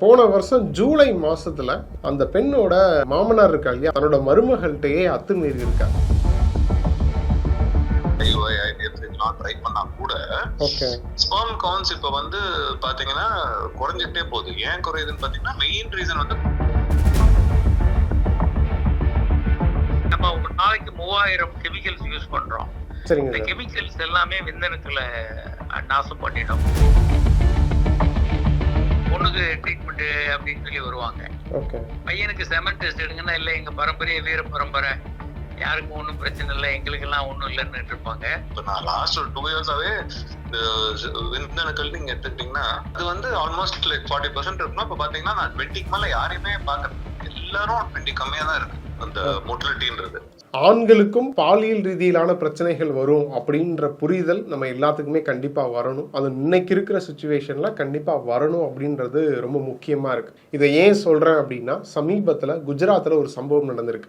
போன வருஷம் ஜூலை மாசத்துல அந்த பெண்ணோட மாமனார் இருக்கா இல்லையா, தன்னோட மருமகள்கிட்டயே அத்துமீறி இருக்காங்க. ட்ரை பண்ணா கூட ஸ்பெர்ம் கவுண்ட்ஸ் இப்ப வந்து பாத்தீங்கன்னா குறைஞ்சிட்டே போகுது. ஏன் குறையுதுன்னு பாத்தீங்கன்னா மெயின் ரீசன் வந்து நம்ம ஒரு நாளைக்கு 3000 கெமிக்கல்ஸ் யூஸ் பண்றோம். இந்த கெமிக்கல்ஸ் எல்லாமே விந்தணுக்களை நாசம் பண்ணிடும். பொண்ணுக்கு ட்ரீட்மெண்ட் அப்படின்னு சொல்லி வருவாங்க. பையனுக்கு செமன் டெஸ்ட் எடுங்கன்னா இல்லை எங்க பரம்பரையே வீர பரம்பரை, யாருக்கும் ஒன்றும் பிரச்சனை இல்லை, எங்களுக்கு எல்லாம் ஒன்றும் இல்லைன்னு இருப்பாங்க. இப்போ நான் லாஸ்ட் ஒரு 2 இயர்ஸாவே இந்த விந்தணுக்கள் நீங்க எடுத்துக்கிட்டீங்கன்னா அது வந்து ஆல்மோஸ்ட் லைக் 40% இருக்குன்னா இப்போ பாத்தீங்கன்னா நான் 20க்கு மேல யாரையுமே பார்க்கறேன். எல்லாரும் 20 கம்மியா தான் இருக்கு அந்த மோட்டிலிட்டின்றது. ஆண்களுக்கும் பாலியல் ரீதியிலான பிரச்சனைகள் வரும் அப்படின்ற புரிதல் நம்ம எல்லாத்துக்குமே கண்டிப்பா வரணும். அது இன்னைக்கு இருக்கிற சிச்சுவேஷன்ல கண்டிப்பா வரணும் அப்படின்றது ரொம்ப முக்கியமா இருக்கு. இதை ஏன் சொல்றேன் அப்படின்னா, சமீபத்துல குஜராத்ல ஒரு சம்பவம் நடந்திருக்கு.